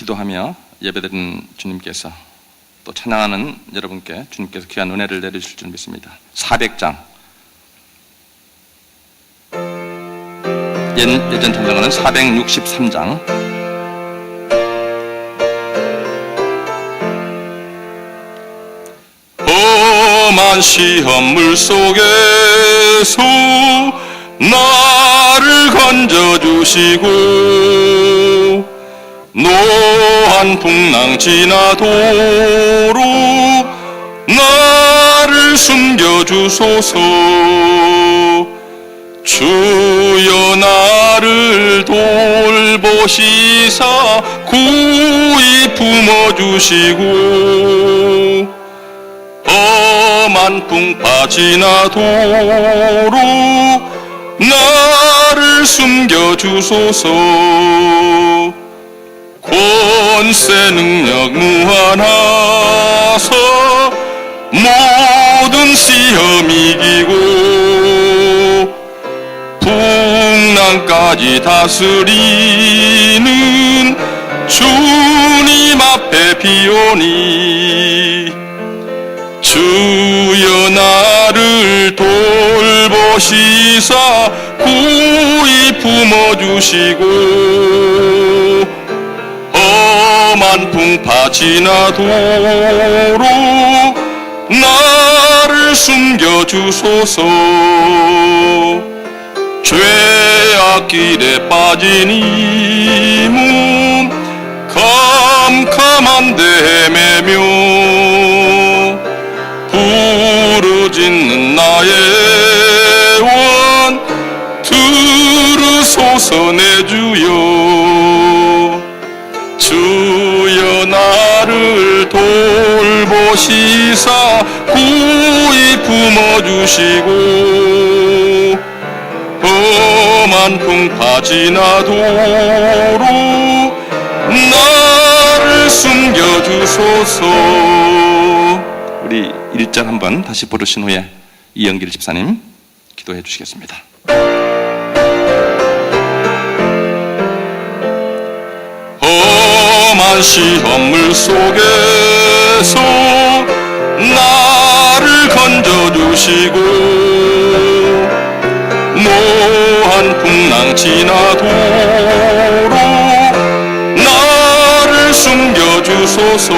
기도하며 예배드리는 주님께서 또 찬양하는 여러분께 주님께서 귀한 은혜를 내려주실 줄 믿습니다. 400장 예전 찬송가는 463장 험한 시험물 속에서 나를 건져주시고 노한 풍랑 지나도록 나를 숨겨주소서. 주여 나를 돌보시사 고이 품어주시고 험한 풍파 지나도록 나를 숨겨주소서. 권세 능력 무한하사 모든 시험 이기고 풍랑까지 다스리는 주님 앞에 비오니 주여 나를 돌보시사 고이 품어주시고 험한 풍파 지나도록 나를 숨겨주소서. 죄악 길에 빠진 이 몸 캄캄한데 헤매며 부르짖는 나의 원 들으소서. 내 주여 주여 나를 돌보시사 고이 품어주시고 험한 풍파 지나도록 나를 숨겨주소서. 우리 1절 한번 다시 부르신 후에 이영길 집사님 기도해 주시겠습니다. 험한 시험물 속에서 나를 건져주시고 노한 풍랑 지나도록 나를 숨겨주소서.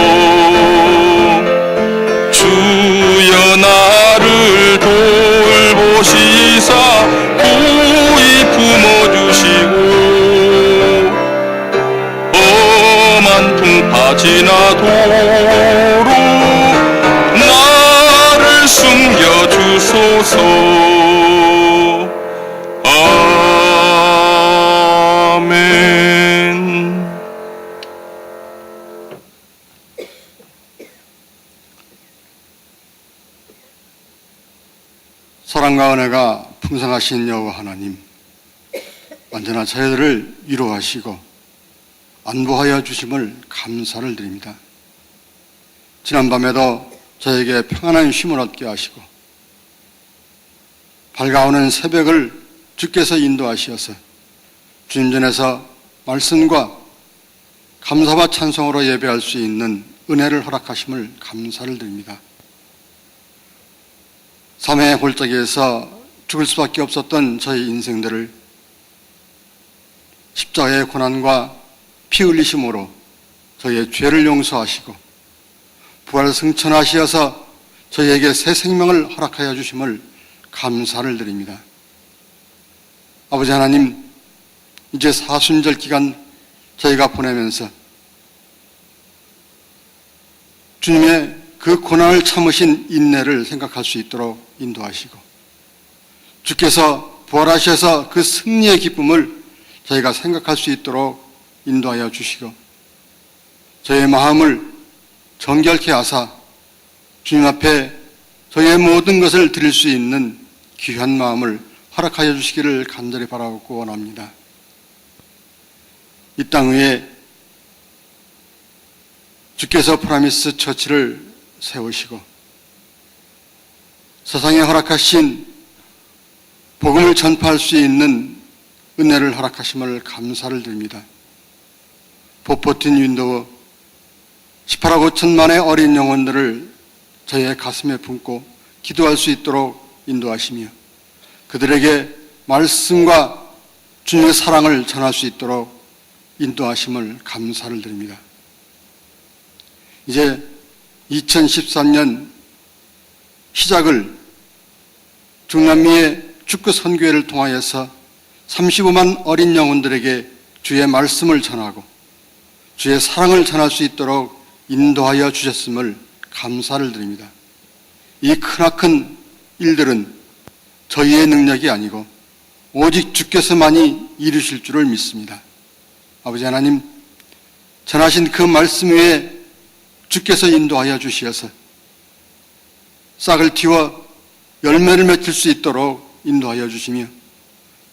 주여 나를 돌보시사 고이 품어주시고 험한 풍파 지나도록 나를 숨겨주소서. 아멘. 사랑과 은혜가 풍성하신 여호와 하나님, 언제나 저희들을 위로하시고 안보하여 주심을 감사를 드립니다. 지난밤에도 저에게 평안한 쉼을 얻게 하시고 밝아오는 새벽을 주께서 인도하시어서 주님 전에서 말씀과 감사와 찬송으로 예배할 수 있는 은혜를 허락하심을 감사를 드립니다. 삶의 골짜기에서 죽을 수밖에 없었던 저희 인생들을 십자가의 고난과 피 흘리심으로 저희의 죄를 용서하시고 부활 승천하시어서 저희에게 새 생명을 허락하여 주심을 감사를 드립니다. 아버지 하나님, 이제 사순절 기간 저희가 보내면서 주님의 그 고난을 참으신 인내를 생각할 수 있도록 인도하시고 주께서 부활하셔서 그 승리의 기쁨을 저희가 생각할 수 있도록 인도하여 주시고 저희의 마음을 정결케 하사 주님 앞에 저희의 모든 것을 드릴 수 있는 귀한 마음을 허락하여 주시기를 간절히 바라고 원합니다. 이 땅 위에 주께서 프라미스 처치를 세우시고 세상에 허락하신 복음을 전파할 수 있는 은혜를 허락하심을 감사를 드립니다. 포포틴 윈도우 18억 5천만의 어린 영혼들을 저의 가슴에 품고 기도할 수 있도록 인도하시며 그들에게 말씀과 주님의 사랑을 전할 수 있도록 인도하심을 감사를 드립니다. 이제 2013년 시작을 중남미의 축구 선교회를 통하여서 35만 어린 영혼들에게 주의 말씀을 전하고 주의 사랑을 전할 수 있도록 인도하여 주셨음을 감사를 드립니다. 이 크나큰 일들은 저희의 능력이 아니고 오직 주께서만이 이루실 줄을 믿습니다. 아버지 하나님, 전하신 그 말씀 위에 주께서 인도하여 주시어서 싹을 틔워 열매를 맺힐 수 있도록 인도하여 주시며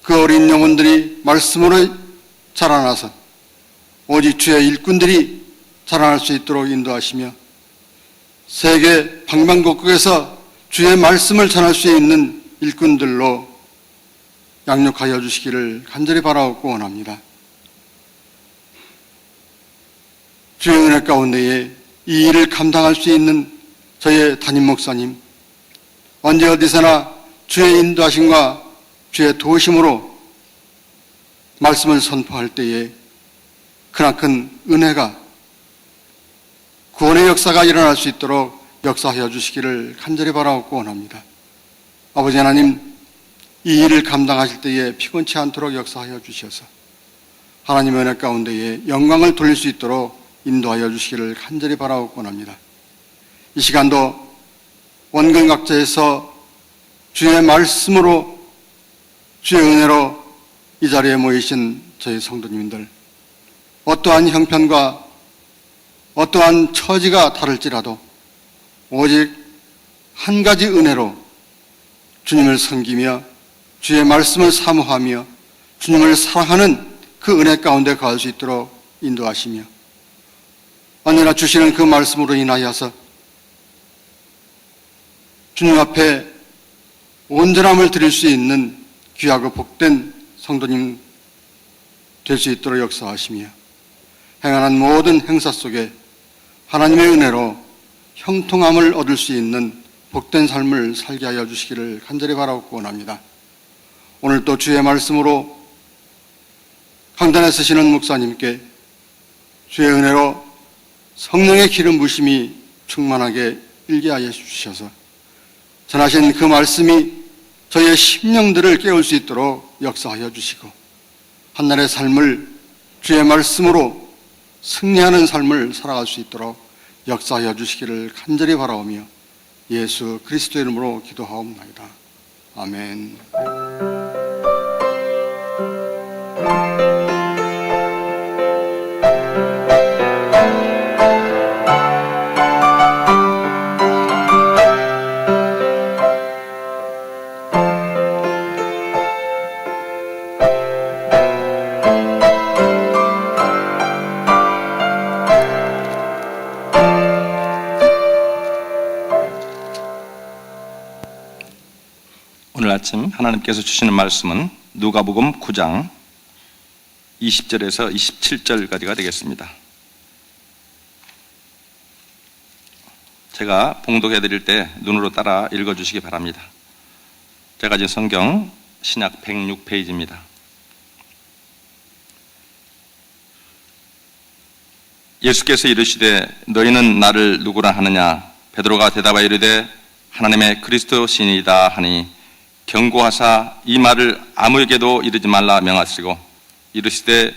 그 어린 영혼들이 말씀으로 자라나서 오직 주의 일꾼들이 자라날 수 있도록 인도하시며 세계 방방곡곡에서 주의 말씀을 전할 수 있는 일꾼들로 양육하여 주시기를 간절히 바라옵고 원합니다. 주의 은혜 가운데에 이 일을 감당할 수 있는 저의 담임 목사님, 언제 어디서나 주의 인도하심과 주의 도우심으로 말씀을 선포할 때에 크나큰 은혜가 구원의 역사가 일어날 수 있도록 역사하여 주시기를 간절히 바라옵고 원합니다. 아버지 하나님, 이 일을 감당하실 때에 피곤치 않도록 역사하여 주셔서 하나님의 은혜 가운데에 영광을 돌릴 수 있도록 인도하여 주시기를 간절히 바라옵고 원합니다. 이 시간도 원근 각자에서 주의 말씀으로 주의 은혜로 이 자리에 모이신 저희 성도님들, 어떠한 형편과 어떠한 처지가 다를지라도 오직 한 가지 은혜로 주님을 섬기며 주의 말씀을 사모하며 주님을 사랑하는 그 은혜 가운데 거할 수 있도록 인도하시며 언제나 주시는 그 말씀으로 인하여서 주님 앞에 온전함을 드릴 수 있는 귀하고 복된 성도님 될 수 있도록 역사하시며 행하는 모든 행사 속에 하나님의 은혜로 형통함을 얻을 수 있는 복된 삶을 살게 하여 주시기를 간절히 바라옵고 원합니다. 오늘 또 주의 말씀으로 강단에 서시는 목사님께 주의 은혜로 성령의 기름 부심이 충만하게 일게 하여 주셔서 전하신 그 말씀이 저희의 심령들을 깨울 수 있도록 역사하여 주시고 한날의 삶을 주의 말씀으로 승리하는 삶을 살아갈 수 있도록 역사하여 주시기를 간절히 바라오며 예수 그리스도의 이름으로 기도하옵나이다. 아멘. 오늘 아침 하나님께서 주시는 말씀은 누가복음 9장 20절에서 27절까지가 되겠습니다. 제가 봉독해 드릴 때 눈으로 따라 읽어주시기 바랍니다. 제가 가진 성경 신약 106페이지입니다. 예수께서 이르시되 너희는 나를 누구라 하느냐? 베드로가 대답하여 이르되 하나님의 그리스도시니이다 하니 경고하사 이 말을 아무에게도 이르지 말라 명하시고 이르시되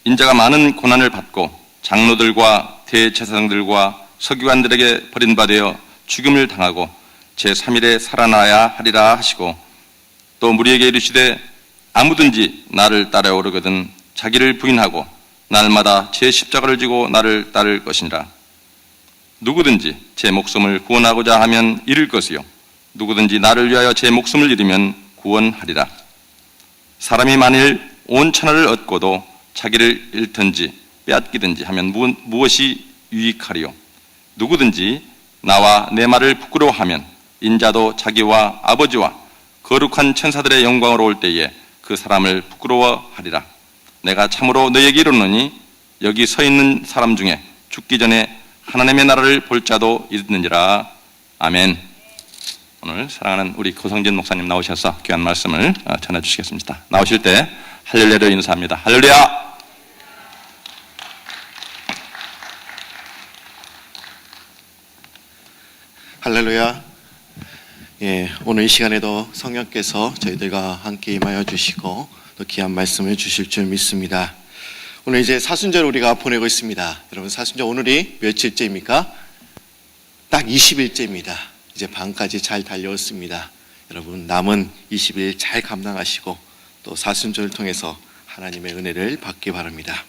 인자가 많은 고난을 받고 장로들과 대제사장들과 서기관들에게 버림받아 죽임을 당하고 제3일에 살아나야 하리라 하시고 또 무리에게 이르시되 아무든지 나를 따라오려거든 자기를 부인하고 날마다 제 십자가를 지고 나를 따를 것이니라. 누구든지 제 목숨을 구원하고자 하면 잃을 것이요 누구든지 나를 위하여 제 목숨을 잃으면 구원하리라. 사람이 만일 온 천하를 얻고도 자기를 잃든지 빼앗기든지 하면 무엇이 유익하리요? 누구든지 나와 내 말을 부끄러워하면 인자도 자기와 아버지와 거룩한 천사들의 영광으로 올 때에 그 사람을 부끄러워하리라. 내가 참으로 너희에게 이르노니 여기 서 있는 사람 중에 죽기 전에 하나님의 나라를 볼 자도 있느니라. 아멘. 오늘 사랑하는 우리 고성진 목사님 나오셔서 귀한 말씀을 전해주시겠습니다. 나오실 때 할렐루야로 인사합니다. 할렐루야. 할렐루야. 예, 오늘 이 시간에도 성령께서 저희들과 함께 임하여 주시고 또 귀한 말씀을 주실 줄 믿습니다. 오늘 이제 사순절 우리가 보내고 있습니다. 여러분, 사순절 오늘이 며칠째입니까? 딱 20일째입니다. 이제 반까지 잘 달려왔습니다. 여러분, 남은 20일 잘 감당하시고 또 사순절을 통해서 하나님의 은혜를 받기 바랍니다.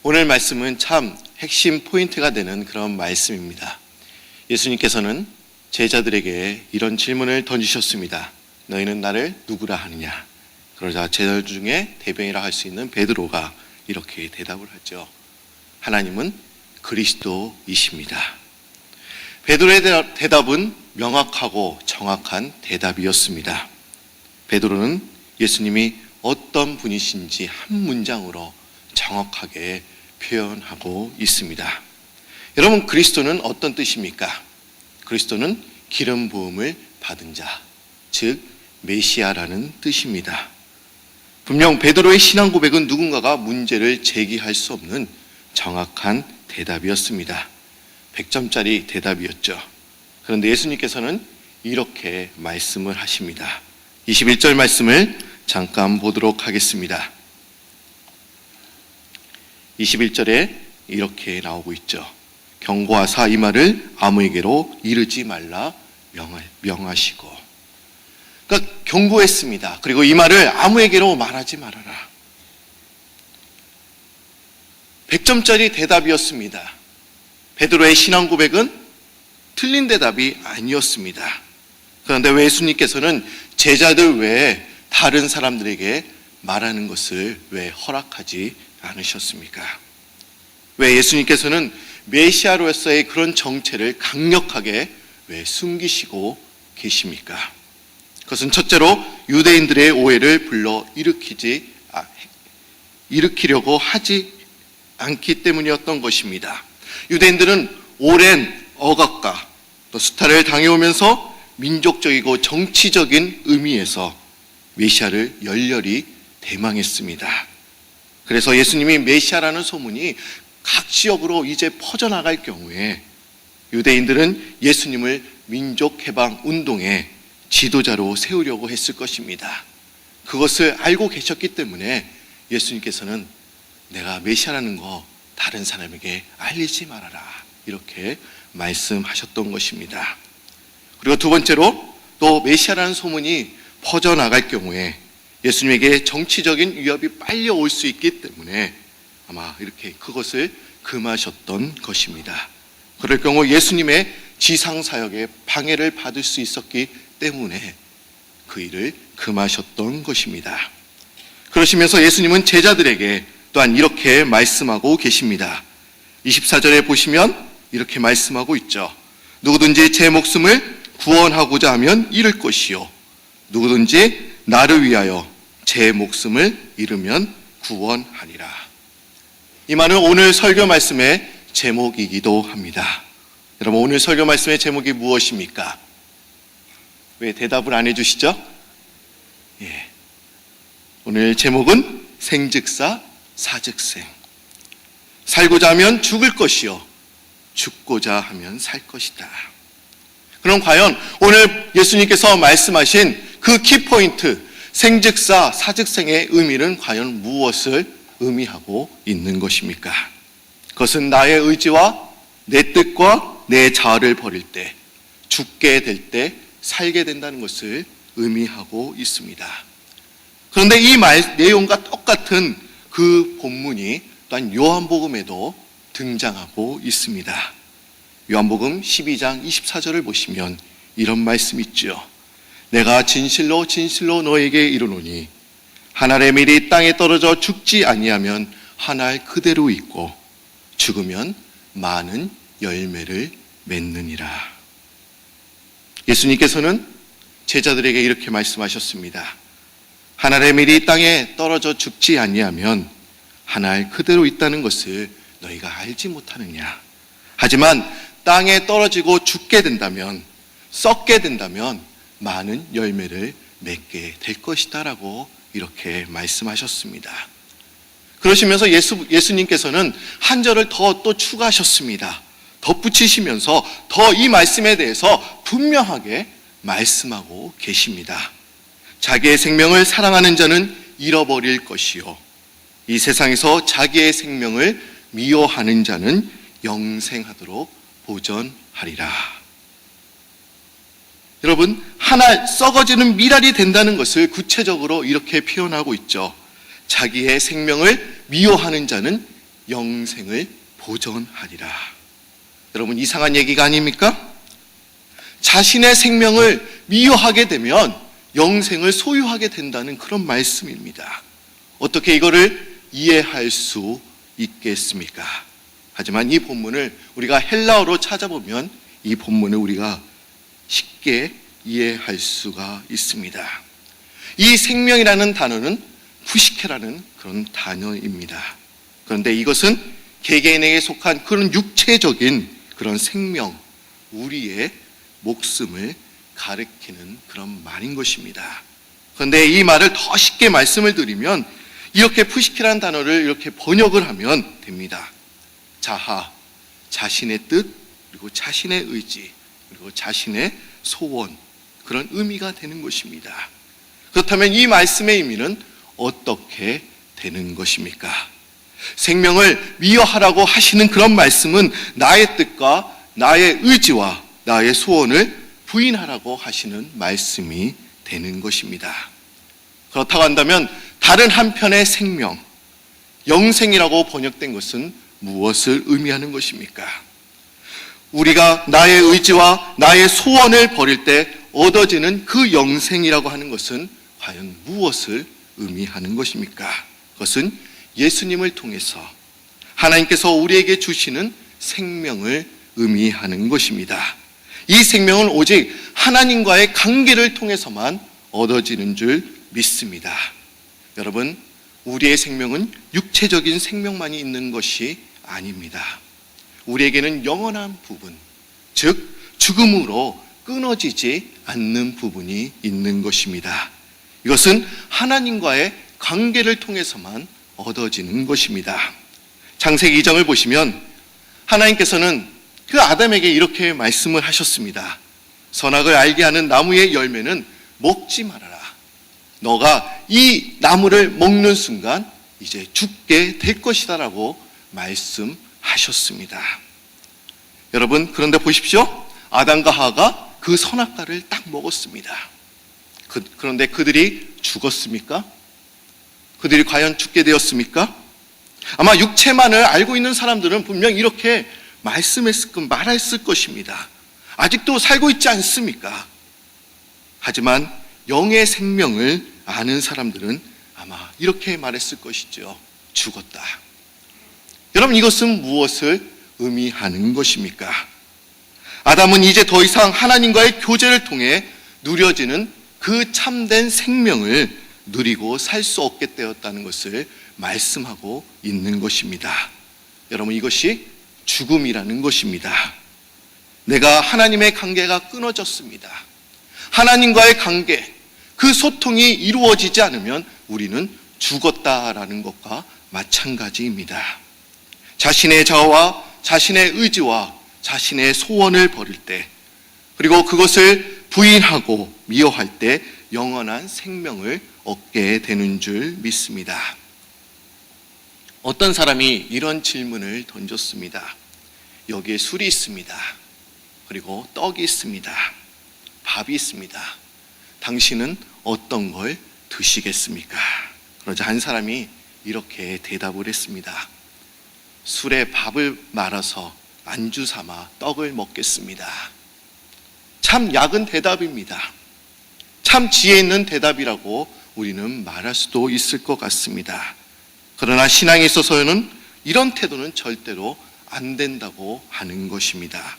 오늘 말씀은 참 핵심 포인트가 되는 그런 말씀입니다. 예수님께서는 제자들에게 이런 질문을 던지셨습니다. 너희는 나를 누구라 하느냐? 그러자 제자들 중에 대변이라 할 수 있는 베드로가 이렇게 대답을 하죠. 하나님은 그리스도이십니다. 베드로의 대답은 명확하고 정확한 대답이었습니다. 베드로는 예수님이 어떤 분이신지 한 문장으로 정확하게 표현하고 있습니다. 여러분, 그리스도는 어떤 뜻입니까? 그리스도는 기름 부음을 받은 자, 즉 메시아라는 뜻입니다. 분명 베드로의 신앙 고백은 누군가가 문제를 제기할 수 없는 정확한 대답이었습니다. 100점짜리 대답이었죠. 그런데 예수님께서는 이렇게 말씀을 하십니다. 21절 말씀을 잠깐 보도록 하겠습니다. 21절에 이렇게 나오고 있죠. 경고하사 이 말을 아무에게로 이르지 말라 명하시고. 그러니까 경고했습니다. 그리고 이 말을 아무에게로 말하지 말아라. 100점짜리 대답이었습니다. 베드로의 신앙 고백은 틀린 대답이 아니었습니다. 그런데 왜 예수님께서는 제자들 외에 다른 사람들에게 말하는 것을 왜 허락하지 않으셨습니까? 왜 예수님께서는 메시아로서의 그런 정체를 강력하게 왜 숨기시고 계십니까? 그것은 첫째로 유대인들의 오해를 불러 일으키려고 하지 않기 때문이었던 것입니다. 유대인들은 오랜 억압과 또 수탈을 당해오면서 민족적이고 정치적인 의미에서 메시아를 열렬히 대망했습니다. 그래서 예수님이 메시아라는 소문이 각 지역으로 이제 퍼져나갈 경우에 유대인들은 예수님을 민족해방 운동의 지도자로 세우려고 했을 것입니다. 그것을 알고 계셨기 때문에 예수님께서는 내가 메시아라는 거 다른 사람에게 알리지 말아라, 이렇게 말씀하셨던 것입니다. 그리고 두 번째로 또 메시아라는 소문이 퍼져나갈 경우에 예수님에게 정치적인 위협이 빨리 올 수 있기 때문에 아마 이렇게 그것을 금하셨던 것입니다. 그럴 경우 예수님의 지상사역에 방해를 받을 수 있었기 때문에 그 일을 금하셨던 것입니다. 그러시면서 예수님은 제자들에게 또한 이렇게 말씀하고 계십니다. 24절에 보시면 이렇게 말씀하고 있죠. 누구든지 제 목숨을 구원하고자 하면 잃을 것이요, 누구든지 나를 위하여 제 목숨을 잃으면 구원하리라. 이 말은 오늘 설교 말씀의 제목이기도 합니다. 여러분, 오늘 설교 말씀의 제목이 무엇입니까? 왜 대답을 안 해주시죠? 예. 오늘 제목은 생즉사 사즉생. 살고자 하면 죽을 것이요, 죽고자 하면 살 것이다. 그럼 과연 오늘 예수님께서 말씀하신 그 키포인트, 생즉사 사즉생의 의미는 과연 무엇을 의미하고 있는 것입니까? 그것은 나의 의지와 내 뜻과 내 자아를 버릴 때, 죽게 될 때 살게 된다는 것을 의미하고 있습니다. 그런데 이 내용과 똑같은 그 본문이 또한 요한복음에도 등장하고 있습니다. 요한복음 12장 24절을 보시면 이런 말씀이 있죠. 내가 진실로 진실로 너에게 이르노니 한 알의 밀이 땅에 떨어져 죽지 아니하면 한 알 그대로 있고 죽으면 많은 열매를 맺느니라. 예수님께서는 제자들에게 이렇게 말씀하셨습니다. 한 알의 밀이 땅에 떨어져 죽지 아니하면 한 알 그대로 있다는 것을 너희가 알지 못하느냐. 하지만 땅에 떨어지고 죽게 된다면, 썩게 된다면 많은 열매를 맺게 될 것이다 라고 이렇게 말씀하셨습니다. 그러시면서 예수님께서는 한 절을 더 또 추가하셨습니다. 덧붙이시면서 더 이 말씀에 대해서 분명하게 말씀하고 계십니다. 자기의 생명을 사랑하는 자는 잃어버릴 것이요, 이 세상에서 자기의 생명을 미워하는 자는 영생하도록 보전하리라. 여러분, 하나 썩어지는 미랄이 된다는 것을 구체적으로 이렇게 표현하고 있죠. 자기의 생명을 미워하는 자는 영생을 보전하리라. 여러분, 이상한 얘기가 아닙니까? 자신의 생명을 미워하게 되면 영생을 소유하게 된다는 그런 말씀입니다. 어떻게 이거를 이해할 수 있겠습니까? 하지만 이 본문을 우리가 헬라어로 찾아보면 이 본문을 우리가 쉽게 이해할 수가 있습니다. 이 생명이라는 단어는 푸시케라는 그런 단어입니다. 그런데 이것은 개개인에게 속한 그런 육체적인 그런 생명, 우리의 목숨을 가리키는 그런 말인 것입니다. 그런데 이 말을 더 쉽게 말씀을 드리면 이렇게 푸시케라는 단어를 이렇게 번역을 하면 됩니다. 자아, 자신의 뜻, 그리고 자신의 의지, 그리고 자신의 소원, 그런 의미가 되는 것입니다. 그렇다면 이 말씀의 의미는 어떻게 되는 것입니까? 생명을 미워하라고 하시는 그런 말씀은 나의 뜻과 나의 의지와 나의 소원을 부인하라고 하시는 말씀이 되는 것입니다. 그렇다고 한다면 다른 한편의 생명, 영생이라고 번역된 것은 무엇을 의미하는 것입니까? 우리가 나의 의지와 나의 소원을 버릴 때 얻어지는 그 영생이라고 하는 것은 과연 무엇을 의미하는 것입니까? 그것은 예수님을 통해서 하나님께서 우리에게 주시는 생명을 의미하는 것입니다. 이 생명은 오직 하나님과의 관계를 통해서만 얻어지는 줄 믿습니다. 여러분, 우리의 생명은 육체적인 생명만이 있는 것이 아닙니다. 우리에게는 영원한 부분, 즉 죽음으로 끊어지지 않는 부분이 있는 것입니다. 이것은 하나님과의 관계를 통해서만 얻어지는 것입니다. 창세기 2장을 보시면 하나님께서는 그 아담에게 이렇게 말씀을 하셨습니다. 선악을 알게 하는 나무의 열매는 먹지 말아라. 너가 이 나무를 먹는 순간 이제 죽게 될 것이다 라고 말씀하셨습니다. 여러분, 그런데 보십시오. 아담과 하와가 그 선악과를 딱 먹었습니다. 그런데 그들이 죽었습니까? 그들이 과연 죽게 되었습니까? 아마 육체만을 알고 있는 사람들은 분명 이렇게 말했을 것입니다. 아직도 살고 있지 않습니까? 하지만 영의 생명을 아는 사람들은 아마 이렇게 말했을 것이죠. 죽었다. 여러분, 이것은 무엇을 의미하는 것입니까? 아담은 이제 더 이상 하나님과의 교제를 통해 누려지는 그 참된 생명을 누리고 살 수 없게 되었다는 것을 말씀하고 있는 것입니다. 여러분, 이것이 죽음이라는 것입니다. 내가 하나님의 관계가 끊어졌습니다. 하나님과의 관계, 그 소통이 이루어지지 않으면 우리는 죽었다라는 것과 마찬가지입니다. 자신의 자아와 자신의 의지와 자신의 소원을 버릴 때, 그리고 그것을 부인하고 미워할 때 영원한 생명을 얻게 되는 줄 믿습니다. 어떤 사람이 이런 질문을 던졌습니다. 여기에 술이 있습니다. 그리고 떡이 있습니다. 밥이 있습니다. 당신은 어떤 걸 드시겠습니까? 그러자 한 사람이 이렇게 대답을 했습니다. 술에 밥을 말아서 안주 삼아 떡을 먹겠습니다. 참 약은 대답입니다. 참 지혜 있는 대답이라고 우리는 말할 수도 있을 것 같습니다. 그러나 신앙에 있어서는 이런 태도는 절대로 안 된다고 하는 것입니다.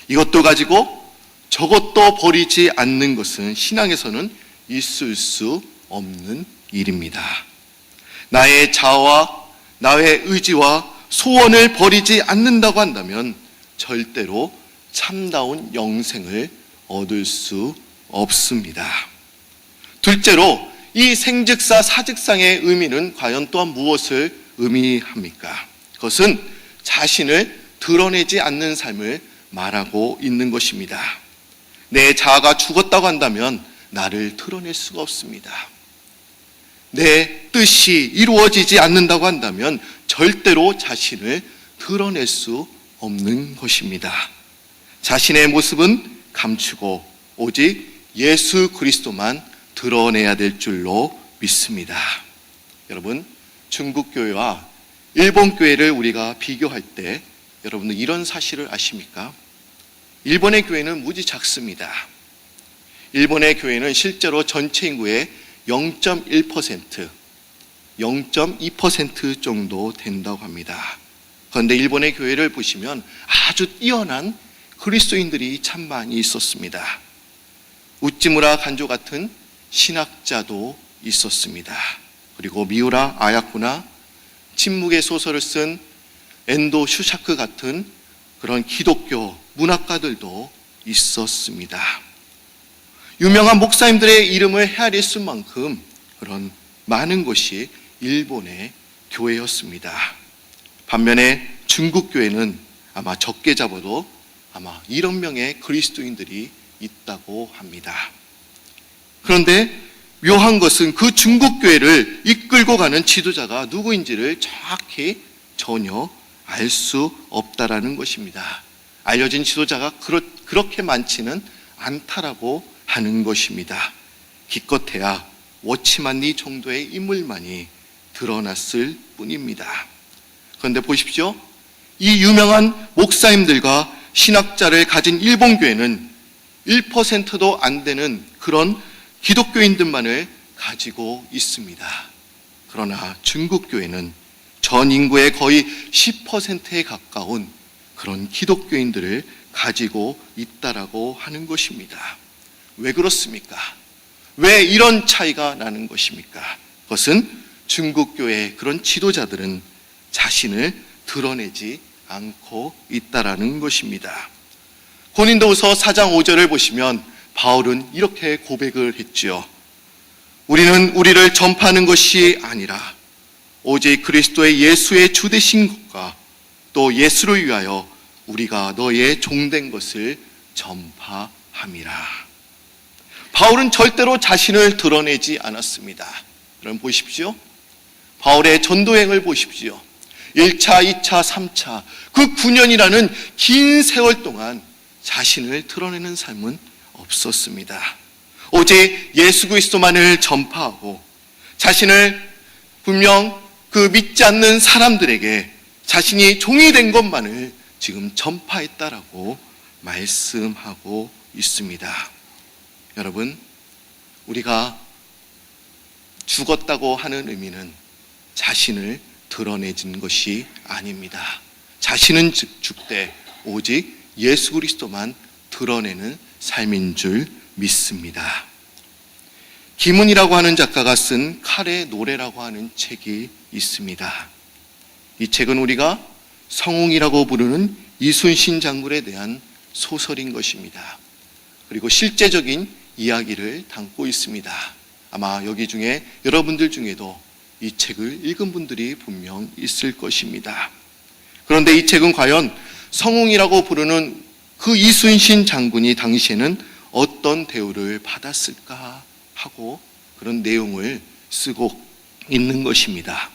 이것도 가지고 저것도 버리지 않는 것은 신앙에서는 있을 수 없는 일입니다. 나의 자아와 나의 의지와 소원을 버리지 않는다고 한다면 절대로 참다운 영생을 얻을 수 없습니다. 둘째로 이 생즉사 사즉상의 의미는 과연 또한 무엇을 의미합니까? 그것은 자신을 드러내지 않는 삶을 말하고 있는 것입니다. 내 자아가 죽었다고 한다면 나를 드러낼 수가 없습니다. 내 뜻이 이루어지지 않는다고 한다면 절대로 자신을 드러낼 수 없는 것입니다. 자신의 모습은 감추고 오직 예수 그리스도만 드러내야 될 줄로 믿습니다. 여러분, 중국 교회와 일본 교회를 우리가 비교할 때 여러분들 이런 사실을 아십니까? 일본의 교회는 무지 작습니다. 일본의 교회는 실제로 전체 인구의 0.1%, 0.2% 정도 된다고 합니다. 그런데 일본의 교회를 보시면 아주 뛰어난 그리스도인들이 참 많이 있었습니다. 우찌무라 간조 같은 신학자도 있었습니다. 그리고 미우라 아야코나 침묵의 소설을 쓴 엔도 슈샤크 같은 그런 기독교 문학가들도 있었습니다. 유명한 목사님들의 이름을 헤아릴 수만큼 그런 많은 곳이 일본의 교회였습니다. 반면에 중국 교회는 아마 적게 잡아도 아마 1억 명의 그리스도인들이 있다고 합니다. 그런데 묘한 것은 그 중국 교회를 이끌고 가는 지도자가 누구인지를 정확히 전혀 알 수 없다라는 것입니다. 알려진 지도자가 그렇게 많지는 않다라고 하는 것입니다. 기껏해야 워치만리 정도의 인물만이 드러났을 뿐입니다. 그런데 보십시오. 이 유명한 목사님들과 신학자를 가진 일본 교회는 1%도 안 되는 그런 기독교인들만을 가지고 있습니다. 그러나 중국 교회는 전 인구의 거의 10%에 가까운 그런 기독교인들을 가지고 있다라고 하는 것입니다. 왜 그렇습니까? 왜 이런 차이가 나는 것입니까? 그것은 중국 교회의 그런 지도자들은 자신을 드러내지 않고 있다라는 것입니다. 고린도후서 4장 5절을 보시면 바울은 이렇게 고백을 했지요. 우리는 우리를 전파하는 것이 아니라 오직 그리스도의 예수의 주 되신 것과 또 예수를 위하여 우리가 너의 종된 것을 전파함이라. 바울은 절대로 자신을 드러내지 않았습니다. 여러분 보십시오. 바울의 전도행을 보십시오. 1차, 2차, 3차 그 9년이라는 긴 세월 동안 자신을 드러내는 삶은 없었습니다. 오직 예수 그리스도만을 전파하고 자신을 분명 그 믿지 않는 사람들에게 자신이 종이 된 것만을 지금 전파했다라고 말씀하고 있습니다. 여러분, 우리가 죽었다고 하는 의미는 자신을 드러내진 것이 아닙니다. 자신은 죽되 오직 예수 그리스도만 드러내는 삶인 줄 믿습니다. 김은이라고 하는 작가가 쓴 칼의 노래라고 하는 책이 있습니다. 이 책은 우리가 성웅이라고 부르는 이순신 장군에 대한 소설인 것입니다. 그리고 실제적인 이야기를 담고 있습니다. 아마 여기 중에 여러분들 중에도 이 책을 읽은 분들이 분명 있을 것입니다. 그런데 이 책은 과연 성웅이라고 부르는 그 이순신 장군이 당시에는 어떤 대우를 받았을까 하고 그런 내용을 쓰고 있는 것입니다.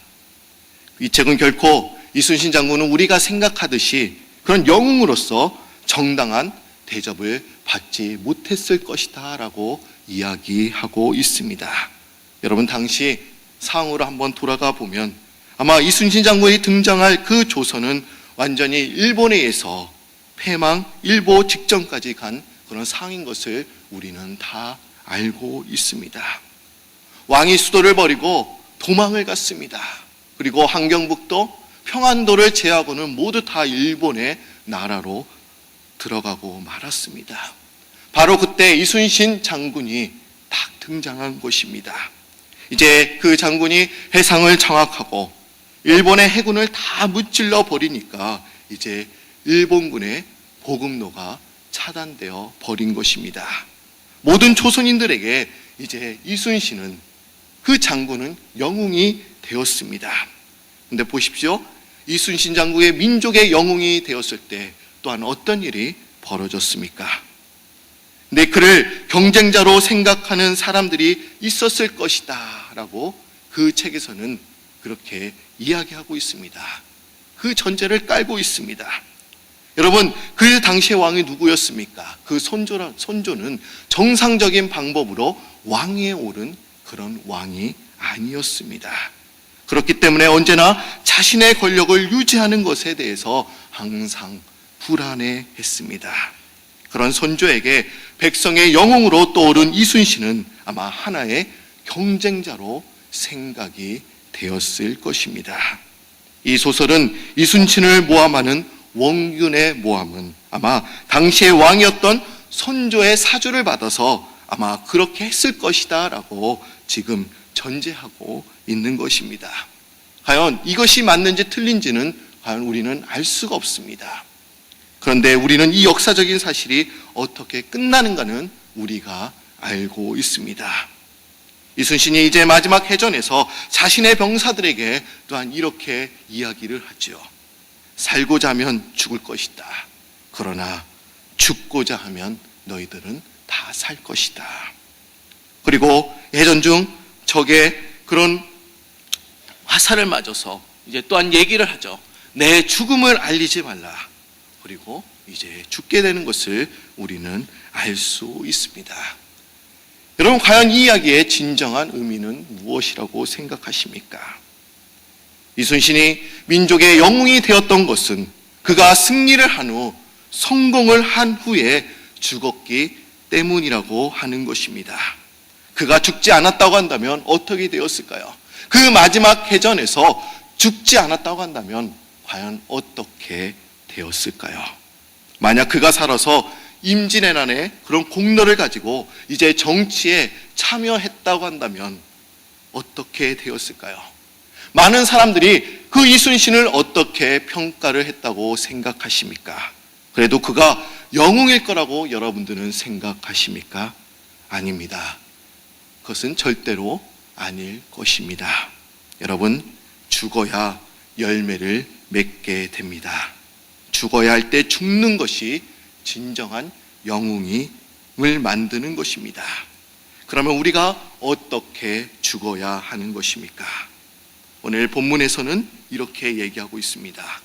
이 책은 결코 이순신 장군은 우리가 생각하듯이 그런 영웅으로서 정당한 대접을 받지 못했을 것이다 라고 이야기하고 있습니다. 여러분, 당시 상황으로 한번 돌아가 보면 아마 이순신 장군이 등장할 그 조선은 완전히 일본에 의해서 패망일보 직전까지 간 그런 상황인 것을 우리는 다 알고 있습니다. 왕이 수도를 버리고 도망을 갔습니다. 그리고 함경북도 평안도를 제하고는 모두 다 일본의 나라로 들어가고 말았습니다. 바로 그때 이순신 장군이 딱 등장한 것입니다. 이제 그 장군이 해상을 장악하고 일본의 해군을 다 무찔러 버리니까 이제 일본군의 보급로가 차단되어 버린 것입니다. 모든 조선인들에게 이제 이순신은, 그 장군은 영웅이 되었습니다. 근데 보십시오. 이순신 장군의 민족의 영웅이 되었을 때 또한 어떤 일이 벌어졌습니까? 근데 그를 경쟁자로 생각하는 사람들이 있었을 것이다 라고 그 책에서는 그렇게 이야기하고 있습니다. 그 전제를 깔고 있습니다. 여러분, 그 당시의 왕이 누구였습니까? 그 손조는 정상적인 방법으로 왕위에 오른 그런 왕이 아니었습니다. 그렇기 때문에 언제나 자신의 권력을 유지하는 것에 대해서 항상 불안해했습니다. 그런 손조에게 백성의 영웅으로 떠오른 이순신은 아마 하나의 경쟁자로 생각이 되었을 것입니다. 이 소설은 이순신을 모함하는 원균의 모함은 아마 당시의 왕이었던 손조의 사주를 받아서 아마 그렇게 했을 것이다 라고 지금 전제하고 있는 것입니다. 과연 이것이 맞는지 틀린지는 과연 우리는 알 수가 없습니다. 그런데 우리는 이 역사적인 사실이 어떻게 끝나는가는 우리가 알고 있습니다. 이순신이 이제 마지막 해전에서 자신의 병사들에게 또한 이렇게 이야기를 하죠. 살고자 하면 죽을 것이다. 그러나 죽고자 하면 너희들은 다 살 것이다. 그리고 해전 중 적의 그런 화살을 맞아서 이제 또한 얘기를 하죠. 내 죽음을 알리지 말라. 그리고 이제 죽게 되는 것을 우리는 알 수 있습니다. 여러분, 과연 이 이야기의 진정한 의미는 무엇이라고 생각하십니까? 이순신이 민족의 영웅이 되었던 것은 그가 승리를 한 후, 성공을 한 후에 죽었기 때문이라고 하는 것입니다. 그가 죽지 않았다고 한다면 어떻게 되었을까요? 그 마지막 해전에서 죽지 않았다고 한다면 과연 어떻게 되었을까요? 만약 그가 살아서 임진왜란의 그런 공로를 가지고 이제 정치에 참여했다고 한다면 어떻게 되었을까요? 많은 사람들이 그 이순신을 어떻게 평가를 했다고 생각하십니까? 그래도 그가 영웅일 거라고 여러분들은 생각하십니까? 아닙니다. 그것은 절대로 아닐 것입니다. 여러분, 죽어야 열매를 맺게 됩니다. 죽어야 할 때 죽는 것이 진정한 영웅을 만드는 것입니다. 그러면 우리가 어떻게 죽어야 하는 것입니까? 오늘 본문에서는 이렇게 얘기하고 있습니다.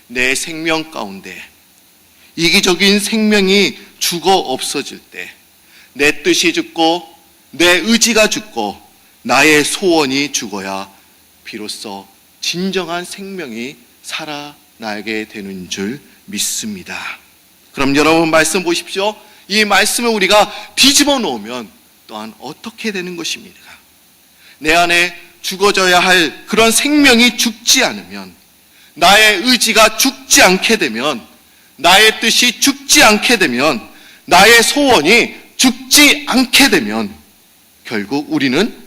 내 생명 가운데 이기적인 생명이 죽어 없어질 때, 내 뜻이 죽고 내 의지가 죽고 나의 소원이 죽어야 비로소 진정한 생명이 살아나게 되는 줄 믿습니다. 그럼 여러분, 말씀 보십시오. 이 말씀을 우리가 뒤집어 놓으면 또한 어떻게 되는 것입니까? 내 안에 죽어져야 할 그런 생명이 죽지 않으면, 나의 의지가 죽지 않게 되면, 나의 뜻이 죽지 않게 되면, 나의 소원이 죽지 않게 되면 결국 우리는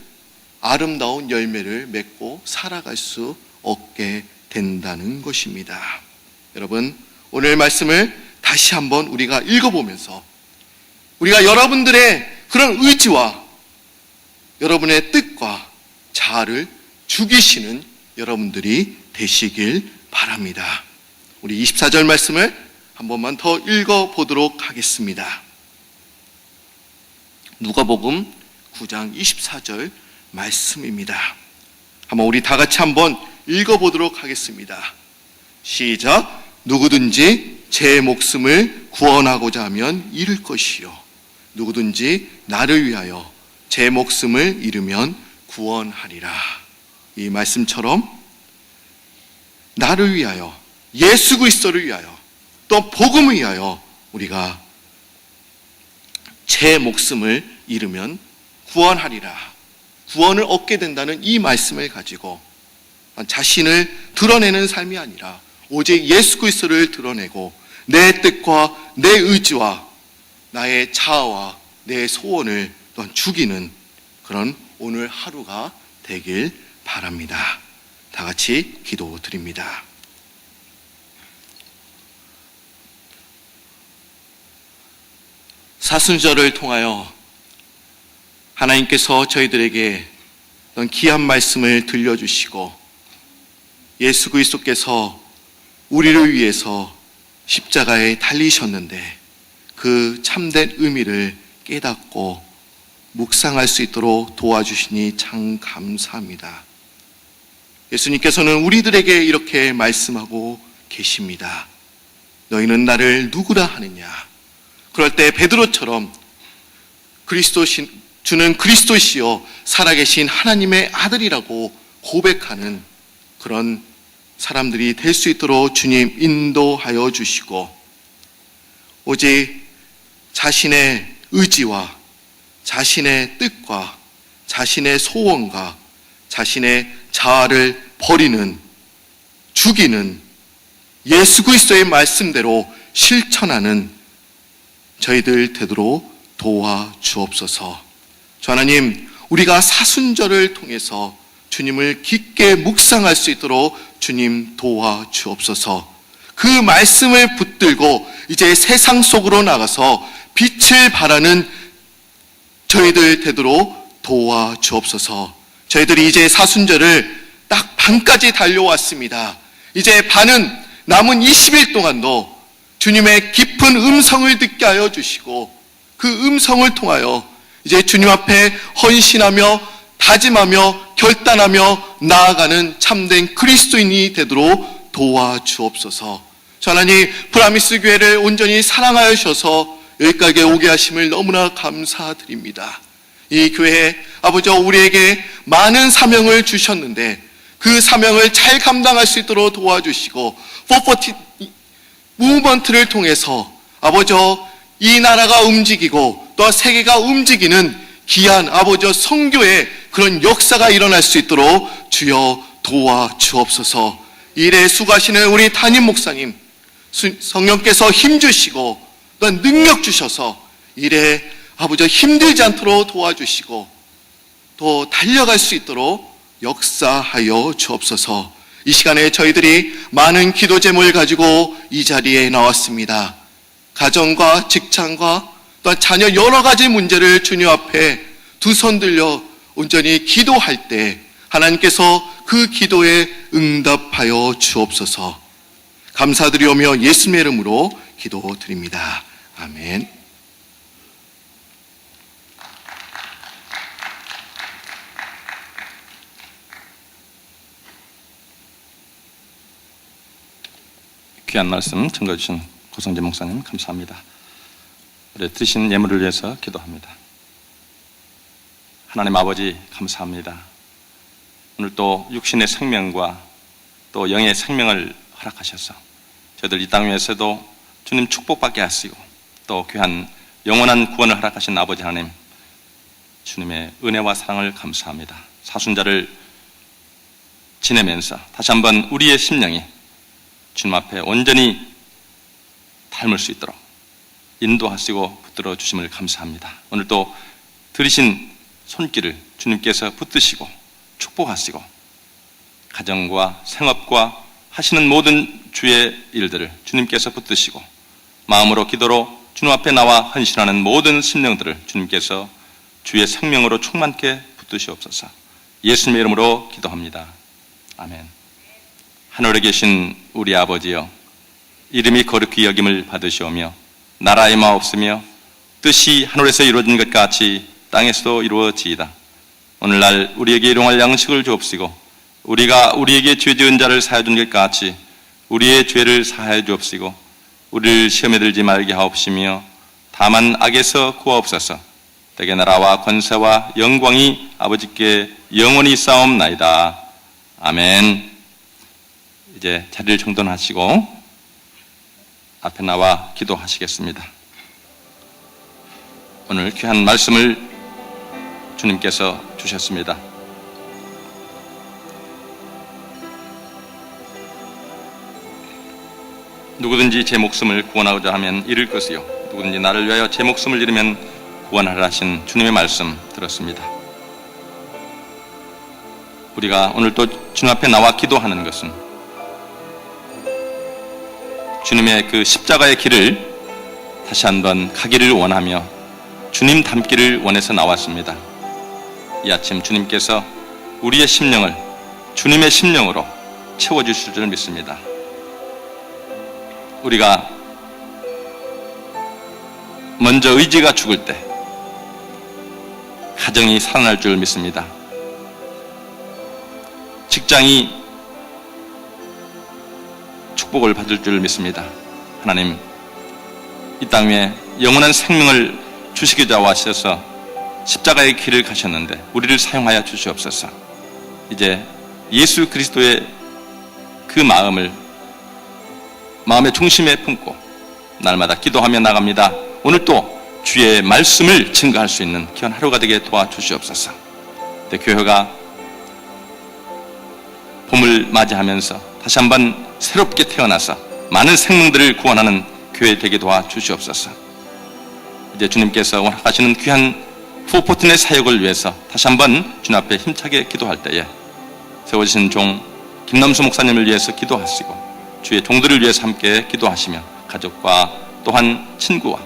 아름다운 열매를 맺고 살아갈 수 없게 된다는 것입니다. 여러분, 오늘 말씀을 다시 한번 우리가 읽어보면서 우리가 여러분들의 그런 의지와 여러분의 뜻과 자아를 죽이시는 여러분들이 되시길 바랍니다. 우리 24절 말씀을 한 번만 더 읽어보도록 하겠습니다. 누가복음 9장 24절 말씀입니다. 한번 우리 다 같이 한번 읽어보도록 하겠습니다. 시작. 누구든지 제 목숨을 구원하고자 하면 잃을 것이요, 누구든지 나를 위하여 제 목숨을 잃으면 구원하리라. 이 말씀처럼 나를 위하여, 예수 그리스도를 위하여, 또 복음을 위하여 우리가 제 목숨을 잃으면 구원하리라, 구원을 얻게 된다는 이 말씀을 가지고 자신을 드러내는 삶이 아니라 오직 예수 그리스도를 드러내고 내 뜻과 내 의지와 나의 자아와 내 소원을 또한 죽이는 그런 오늘 하루가 되길 바랍니다. 다 같이 기도드립니다. 사순절을 통하여 하나님께서 저희들에게 어떤 귀한 말씀을 들려주시고 예수 그리스도께서 우리를 위해서 십자가에 달리셨는데 그 참된 의미를 깨닫고 묵상할 수 있도록 도와주시니 참 감사합니다. 예수님께서는 우리들에게 이렇게 말씀하고 계십니다. 너희는 나를 누구라 하느냐? 그럴 때 베드로처럼 주는 그리스도시요 살아계신 하나님의 아들이라고 고백하는 그런 사람들이 될 수 있도록 주님 인도하여 주시고 오직 자신의 의지와 자신의 뜻과 자신의 소원과 자신의 자아를 버리는 죽이는 예수 그리스도의 말씀대로 실천하는 저희들 되도록 도와주옵소서. 주 하나님, 우리가 사순절을 통해서 주님을 깊게 묵상할 수 있도록 주님 도와주옵소서. 그 말씀을 붙들고 이제 세상 속으로 나가서 빛을 발하는 저희들 되도록 도와주옵소서. 저희들이 이제 사순절을 딱 반까지 달려왔습니다. 이제 반은 남은 20일 동안도 주님의 깊은 음성을 듣게 하여 주시고 그 음성을 통하여 이제 주님 앞에 헌신하며 다짐하며 결단하며 나아가는 참된 그리스도인이 되도록 도와주옵소서. 주 하나님, 브라미스 교회를 온전히 사랑하여 주셔서 여기까지 오게 하심을 너무나 감사드립니다. 이 교회에 아버지 우리에게 많은 사명을 주셨는데 그 사명을 잘 감당할 수 있도록 도와주시고 440 무브먼트를 통해서 아버지 이 나라가 움직이고 또 세계가 움직이는 귀한 아버지 선교의 그런 역사가 일어날 수 있도록 주여 도와주옵소서. 일에 수고하시는 우리 담임 목사님 성령께서 힘주시고 또 능력 주셔서 일에 아버지 힘들지 않도록 도와주시고 또 달려갈 수 있도록 역사하여 주옵소서. 이 시간에 저희들이 많은 기도 제목을 가지고 이 자리에 나왔습니다. 가정과 직장과 또 자녀 여러 가지 문제를 주님 앞에 두 손 들려 온전히 기도할 때 하나님께서 그 기도에 응답하여 주옵소서. 감사드리오며 예수님의 이름으로 기도드립니다. 아멘. 귀한 말씀 전해주신 고성재 목사님 감사합니다. 우리 드신 예물을 위해서 기도합니다. 하나님 아버지 감사합니다. 오늘 또 육신의 생명과 또 영의 생명을 허락하셔서 저희들 이 땅 위에서도 주님 축복받게 하시고 또 귀한 영원한 구원을 허락하신 아버지 하나님 주님의 은혜와 사랑을 감사합니다. 사순절을 지내면서 다시 한번 우리의 심령이 주님 앞에 온전히 닮을 수 있도록 인도하시고 붙들어 주심을 감사합니다. 오늘 또 들이신 손길을 주님께서 붙드시고 축복하시고 가정과 생업과 하시는 모든 주의 일들을 주님께서 붙드시고 마음으로 기도로 주님 앞에 나와 헌신하는 모든 심령들을 주님께서 주의 생명으로 충만케 붙드시옵소서. 예수님의 이름으로 기도합니다. 아멘. 하늘에 계신 우리 아버지여, 이름이 거룩히 여김을 받으시오며 나라의 마옵시며 뜻이 하늘에서 이루어진 것 같이 땅에서도 이루어지이다. 오늘날 우리에게 일용할 양식을 주옵시고 우리가 우리에게 죄 지은 자를 사하여 준 것 같이 우리의 죄를 사하여 주옵시고 우리를 시험에 들지 말게 하옵시며 다만 악에서 구하옵소서. 대개 나라와 권세와 영광이 아버지께 영원히 싸움나이다. 아멘. 이제 자리를 정돈하시고 앞에 나와 기도하시겠습니다. 오늘 귀한 말씀을 주님께서 주셨습니다. 누구든지 제 목숨을 구원하고자 하면 잃을 것이요 누구든지 나를 위하여 제 목숨을 잃으면 구원하라 하신 주님의 말씀 들었습니다. 우리가 오늘 또 주님 앞에 나와 기도하는 것은 주님의 그 십자가의 길을 다시 한번 가기를 원하며 주님 닮기를 원해서 나왔습니다. 이 아침 주님께서 우리의 심령을 주님의 심령으로 채워주실 줄 믿습니다. 우리가 먼저 의지가 죽을 때 가정이 살아날 줄 믿습니다. 직장이 축복을 받을 줄 믿습니다. 하나님, 이 땅에 영원한 생명을 주시고자 하셔서 십자가의 길을 가셨는데 우리를 사용하여 주시옵소서. 이제 예수 그리스도의 그 마음을 마음의 중심에 품고 날마다 기도하며 나갑니다. 오늘 또 주의 말씀을 증거할 수 있는 귀한 하루가 되게 도와주시옵소서. 교회가 봄을 맞이하면서 다시 한번 새롭게 태어나서 많은 생명들을 구원하는 교회 되게 도와주시옵소서. 이제 주님께서 원하시는 귀한 후포튼의 사역을 위해서 다시 한번 주님 앞에 힘차게 기도할 때에 세워지신 종 김남수 목사님을 위해서 기도하시고 주의 종들을 위해서 함께 기도하시며 가족과 또한 친구와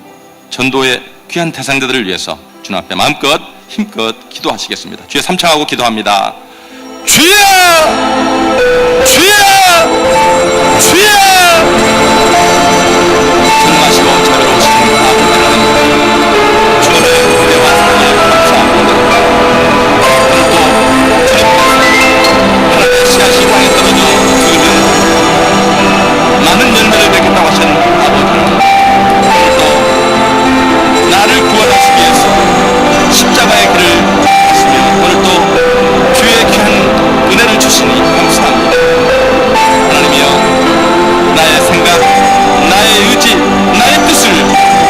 전도의 귀한 대상자들을 위해서 주님 앞에 마음껏 힘껏 기도하시겠습니다. 주의 삼창하고 기도합니다. 주여! 주여! 주여! 전능하시고 자비로우신 아버지 하나님, 주님의 은혜와 사랑에 감사합니다. 오늘 또 주님께서 하나님의 씨앗이 땅에 떨어져 죽으면 많은 열매를 맺겠다고 하신 아버지 하나님, 오늘 또 나를 구원하시기 위해서 십자가의 길을 가시며 오늘 또 주의 귀한 은혜를 주시니 감사합니다. 하나님이여, 나의 생각, 나의 의지, 나의 뜻을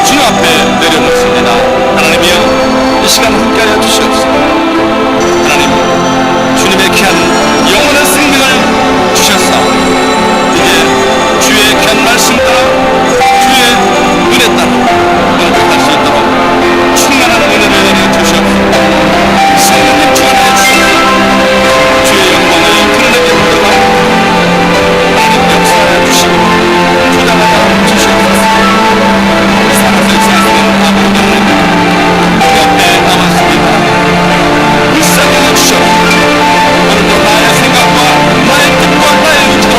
주님 앞에 내려놓습니다. 하나님이여, 이 시간 함께하여 주시옵소서. 하나님, 주님의 귀한 영원한 생명을 주셨사오니 이제 주의 귀한 말씀 따라 주의 은혜 따라 만족할 수 있도록 충만한 은혜를 내려 주시옵소서. 성령님 주 안에 주시옵소서. 주의 영광을 드러내게 하도록 하나님 역사하여 주시고 주장하여 주시옵소서. 살아서 역사하시는 아버지 하나님 옆에 나왔습니다. 불쌍히 주시옵소서. 오늘도 나의 생각과 나의 뜻과 나의 의지로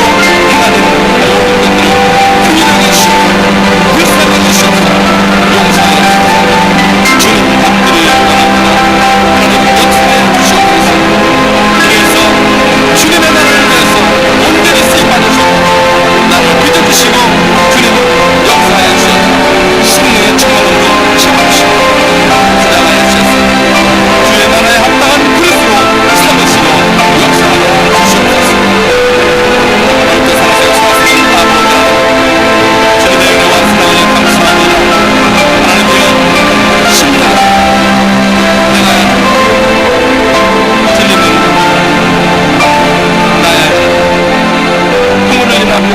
행하는 모든 것들을 긍휼하게 주시옵소서. 불쌍히 주시옵소서. 용서하여 주시옵소서. 주님 앞길을 원합니다. 하나님 역사하여 주시옵소서. 그래서 주님의 나라를 위해서 온전히 쓰임받으시고 나를 믿어주시고 주님은 역사하여 주셔서 생명의 충만함으로 채워주시고 주장하여 주셔서 주의 나라에 합당한 그릇으로 삼으시고 역사하여 주시옵소서. 오늘도 살아서 역사하시는 아버지 하나님, 주님의 은혜와 사랑에 감사합니다. 하나님이여, 십니다. 내가 들리는 나의 흥분을 인하며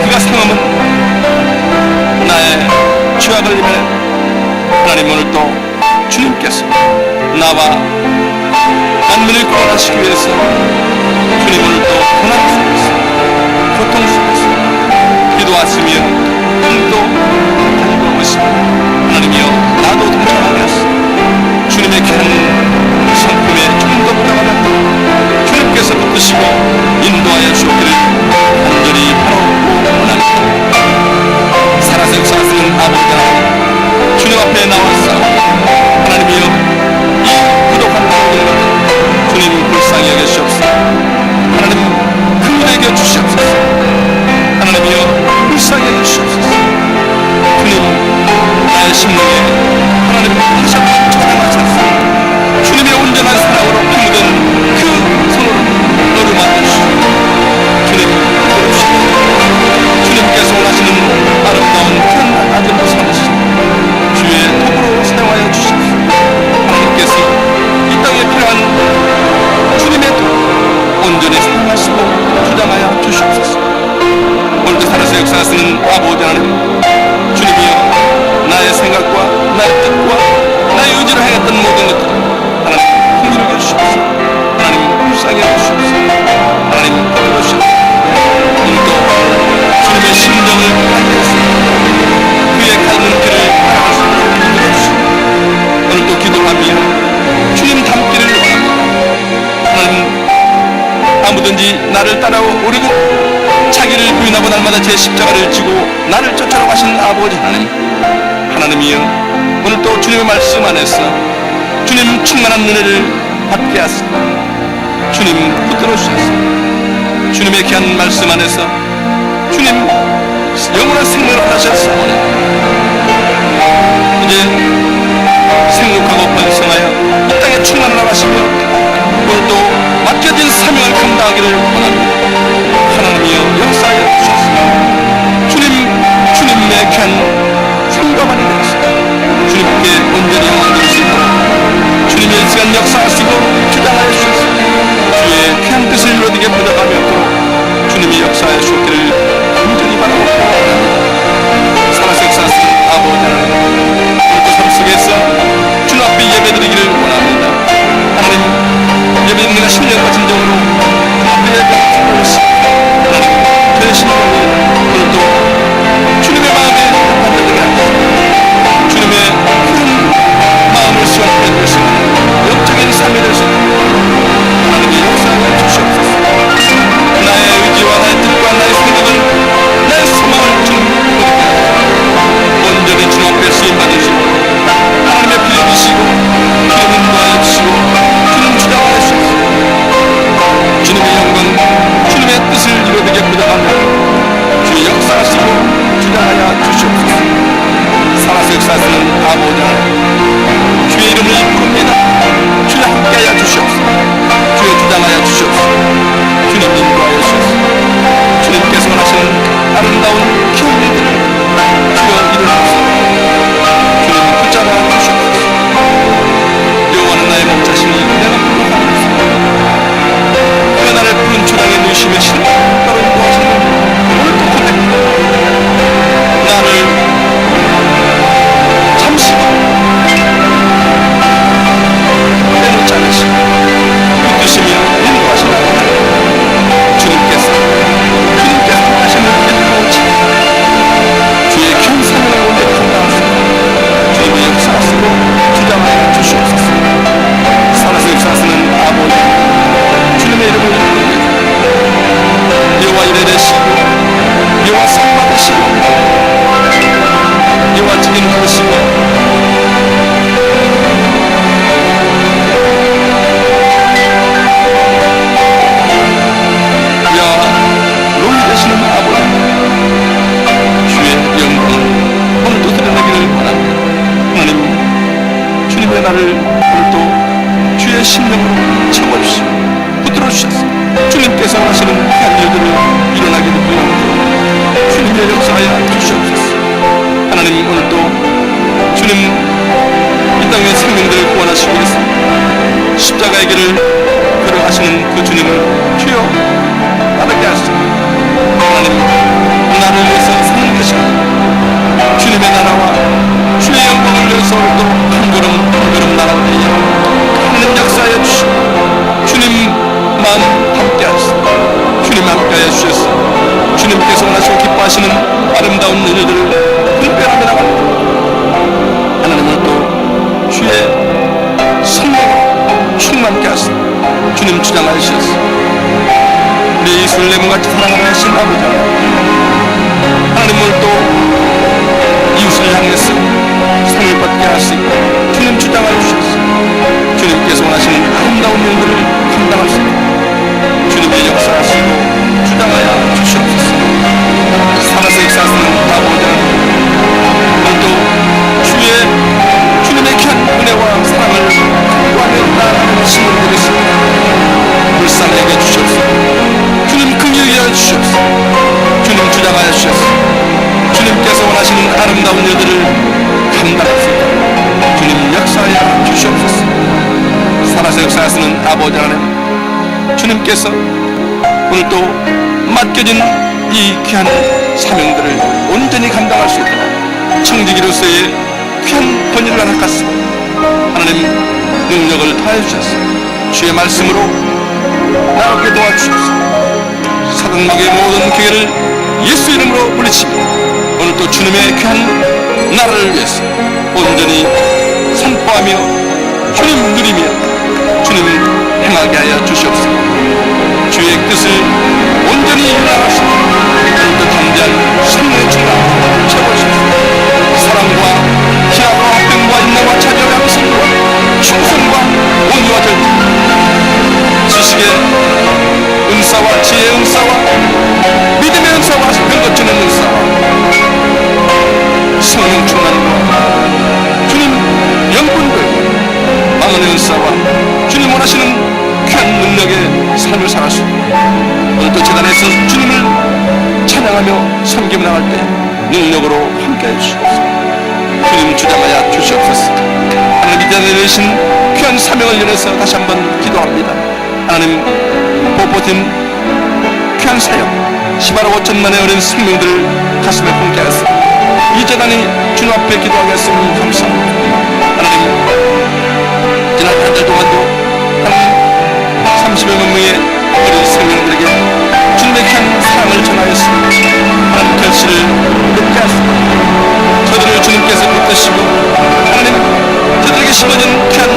그가 상함은 나의 죄악을 인해 하나님, 오늘 또 주님께서 나와 만민을 구원하시기 위해서 주님 오늘 또 고난 속에서 고통 속에서 기도하시며 힘도 가지고 오십니다. 하나님이여, 나도 동참하겠습니다. 주님의 귀한 성품에 조금 더 부탁하며 주님께서 붙드시고 인도하여 주기를 간절히 바라옵고 원합니다. 살아서 역사하시는 아버지 하나님, 주님 앞에 나와서 하나님이여, 이 부족한 마음을 주님 불쌍히 여기시옵소서. 하나님 긍휼히 여겨 주시옵소서. 하나님이여, 불쌍히 여겨 주시옵소서. 주님, 나의 심령에 하나님 다시 한번 찾아가셔서 주님의 온전한 사랑으로 품은 그 손으로 너를 만드시고 주님 부르시고 주님께서 원하시는 아름다운 큰 아들로 삼으시고 주의 도구로 사용하여 주십시오. 하나님께서 이 땅에 필요한 주님의 도 온전히 사용하시고 주장하여 주시옵소서. 오늘도 살아서 역사하시는 아버지 하나님, 주님이여, 나의 생각과 나의 뜻과 나의 의지로 행했던 모든 것들을 하나님 긍휼히 여겨 주시옵소서. 하나님 날마다 제 십자가를 지고 나를 쫓아라고 하신 아버지 하나님, 하나님이여 오늘도 주님의 말씀 안에서 주님 충만한 은혜를 받게 하소서. 주님 붙들어 주셔서 주님의 귀한 말씀 안에서 주님 영원한 생명을 하셨사오니 이제 생육하고 번성하여 이 땅에 충만하라 하시며 오늘도 맡겨진 사명을 감당하기를 원합니다. 하나님이여 역사하여 주셔서 주님의 귀한 성도만이 되어서 주님께 온전히 영광 드릴 수 있도록 주님의 시간 역사하시고 주장하여 주셔서 주의 귀한 뜻을 이루어지게 부탁하며 주님이 역사하여 주시기를 간절히 바라고 살아서 역사하시는 아버지 하나님, 오늘도 삶 속에서 주님 앞에 예배드리기를 원합니다. 하나님, 예배드리는 가 신령과 진정으로 앞에 예배드리겠습니다. 하나님, 저의 신령이 오늘도 주님의 마음에 받아들게 하시고 주님의 큰 마음을 수용해 주시는 영적인 삶이 될 수 있도록 하나님이 역사하여 주시옵소서. 나의 의지와 나의 뜻과 나의 생각을 나의 소망을 주님 보게 온전히 주님 앞에 쓰임받으시고 하나님의 빌려주시고 주님 인도하여 주시고 주님 주장하여 주시옵소서. 주님의 영광 주님의 뜻을 이루어지게 부탁하며 주의 역사하시고 주장하여 주시옵소서. 살아서 역사하시는 아버지 하나님, 주의 이름을 부릅니다. 주의 함께하여 주시옵소서. 주의 주장하여 주시옵소서. 주님 인도하여 주시옵소서. 주님께서 원하시는 아름다운 귀한 일들을 주여 이루옵소서. 주님 붙잡아 주시옵소서. 여호와는 나의 목자시니 내가 부족하옵소서. 그가 나를 푸른 초장에 누이시며 신을 따로 인도하시는 오늘도 고백합니다. 나를 잠시만 때놓지 않으시고 붙드시며 인도하시는 주님께서 하시는 일까지 주의 귀한 사명을 오늘 감당하시고 주님의 역사하시고 주장하여 주시옵소서. 살아서 역사하시는 아버지 주님의 이름을 부릅니다. 여호와 이레 되시고 여호와 상 받으시고 여호와 증인 받으시고 로이 되시는 아버지 주의 영광을 오늘도 드러내기를 원합니다. 하나님, 주님의 나를 오늘도 주의 심령으로 채워주시고 붙들어 주셔서 주님께서 하시는 귀한 일들을 일어나기를 원합니다. 주님의 역사하여 주시옵소서. 하나님, 오늘도 주님 이 땅의 생명들을 구원하시기 위해서 십자가의 길을 걸어가시는 그 주님을 주여 따르게 하시고 하나님, 나를 위해서 사는 것이고 주님의 나라와 주의 영광을 위해서 오늘도 한 걸음 한 걸음 나아가며 하나님 역사하여 주시고 주님 마음 함께 하시고 주님 함께하여 주셔서 주님께서 원하시고 기뻐하시는 아름다운 일들을 분별하며 나갑니다. 하나님, 오늘도 주의 성령으로 충만케 하시고 주님 주장하여 주셔서 우리 이슬 레몬같이 사랑하는 하신 아버지 하나님, 오늘도 이웃을 향해서 상을 받게 하시고 주님 주장하여 주셔서 주님께서 원하시는 아름다운 일들을 감당할 수 있고 주님의 역사하시고 주장하여 주시옵소서. 살아서 역사하시는 아버지 오늘도 주님의 귀한 은혜와 사랑을 간구하며 나아가는 신령들이 있습니다. 불쌍하게 주시옵소서. 주님 긍휼히 여겨 주시옵소서. 주님 주장하여 주셔서 주님께서 원하시는 아름다운 일들을 감당할 수 있도록 주님 역사하여 주시옵소서. 살아서 역사하시는 아버지 하나님, 주님께서 오늘도 맡겨진 이 귀한 사명들을 온전히 감당할 수 있도록 청지기로서의 귀한 권위를 허락하시고 하나님 능력을 다해 주셔서 주의 말씀으로 나오게 도와주셔서 사단마귀의 모든 기회를 예수 이름으로 물리치며 오늘도 주님의 귀한 나라를 위해서 온전히 선포하며 주님 누리며 주님 행하게 하여 주시옵소서. 주의 뜻을 온전히 이루어가시고 오늘도 섬김 나갈 때 능력으로 함께해 주시옵소서. 주님 주장하여 주시옵소서. 하나님 이 자리에 계신 귀한 사명을 위해서 다시 한번 기도합니다. 하나님 보포팀 귀한 사역 15억 5천만의 어린 생명들을 가슴에 품게 하였습니다. 이 재단이 주님 앞에 기도하겠으니 감사합니다. 하나님 지난 한 달 동안도 하나님 30여 명의 어린 생명들에게 주님의 귀한 사랑을 전하였습니다. 하나님 결실을 맺게 하였습니다. 저들을 주님께서 붙드시고 하나님 저들에게 심어진 귀한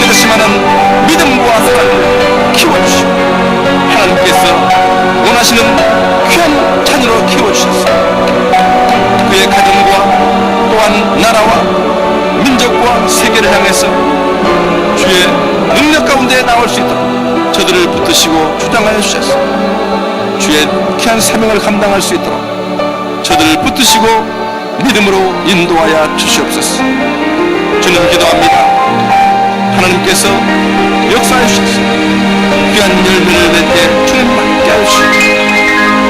결심하는 믿음과 사랑을 키워주시고 하나님께서 원하시는 귀한 자녀로 키워주셨습니다. 그의 가정과 또한 나라와 민족과 세계를 향해서 주의 능력 가운데 나올 수 있도록 저들을 붙드시고 주장하여 주셨습니다. 주의 귀한 사명을 감당할 수 있도록 저들을 붙드시고 믿음으로 인도하여 주시옵소서. 주님 기도합니다. 하나님께서 역사해 주셨습니다. 귀한 열매를 맺게 주님 함께 하시옵소서.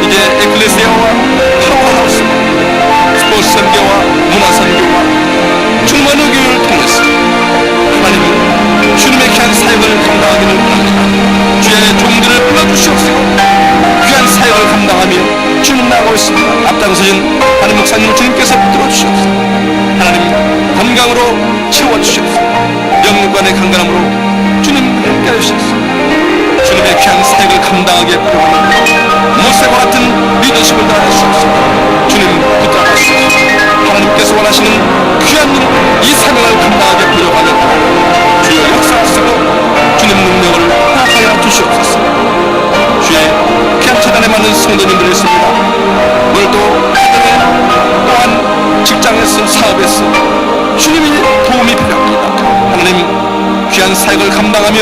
이제 에클레시아와 파워하우스 스포츠 선교와 문화 선교와 충만의 교육을 통해서 하나님 주님의 귀한 사역을 감당하기를 바랍니다. 주의 종들을 불러주시옵소서. 귀한 사역을 감당하며 주님 나가고 있습니다. 앞장서신 하나님 목사님 주님께서 붙들어 주시옵소서. 하나님 건강으로 채워주시옵소서. 영육간의 강건함으로 주님 함께하여 주시옵소서. 주님의 귀한 사역을 감당하기에 필요한 모세와 같은 리더십을 다하시옵소서. 주님 붙잡아주시옵소서. 하나님께서 원하시는 귀한 이 사명을 감당하기에 필요하는 주의 역사하시고 주님 능력을 허락하여 주시옵소서. 주의 귀한 재단에 많은 성도님들이 있습니다. 오늘도 가정에 또한 직장에서 사업에서 주님의 도움이 필요합니다. 하나님 귀한 사역을 감당하며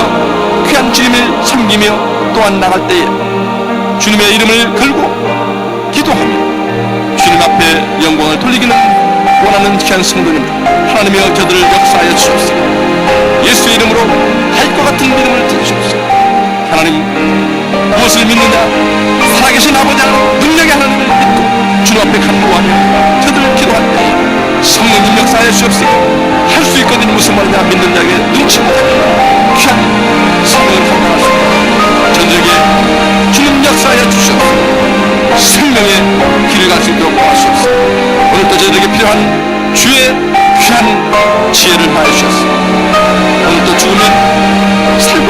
귀한 주님을 섬기며 또한 나갈 때에 주님의 이름을 걸고 기도하며 주님 앞에 영광을 돌리기는 원하는 귀한 성도님들 하나님이여 저들을 역사하여 주시옵소서. 예수의 이름으로 다윗과 같은 믿음을 주시옵소서. 하나님 무엇을 믿느냐 살아계신 아버지 능력의 하나님을 믿고 주님 앞에 간구하며 저들을 기도할 때에 성령님 역사하여 주시옵소서. 할 수 있거든 무슨 말이냐 믿는 자에게 눈치 못하는 귀한 성령을 감당할 수 있도록 전적에 주님 역사하여 주시옵소서. 생명의 길을 갈 수 있도록 도와주시옵소서. 오늘도 저들에게 필요한 주의 귀한 지혜를 하여 주셨습니다. 오늘도 죽으면 살고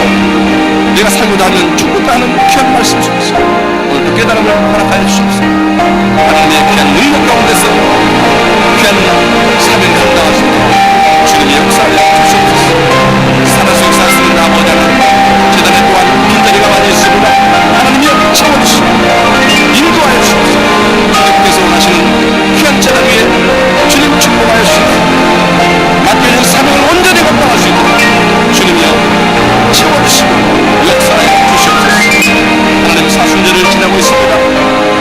내가 살고도 하는 죽고도 하는 귀한 말씀 주옵소서. 오늘도 깨달음을 허락하여 주시옵소서. 하나님의 귀한 능력 가운데서 귀한 사명 감당할 수 있도록 주님의 역사하여 주시옵소서. 살아서 역사하시는 아버지 하나님 재단에 또한 빈자리가 많이 있습니다. 하나님이여 채워주시고 인도하여 주시옵소서. 주님께서 원하시는 귀한 재단 위에 주님 축복하여 주시옵소서. 맡겨진 사명을 온전히 감당할 수 있도록 주님이여 채워주시고 역사하여 주시옵소서. 하나님 사순절을 지나고 있습니다.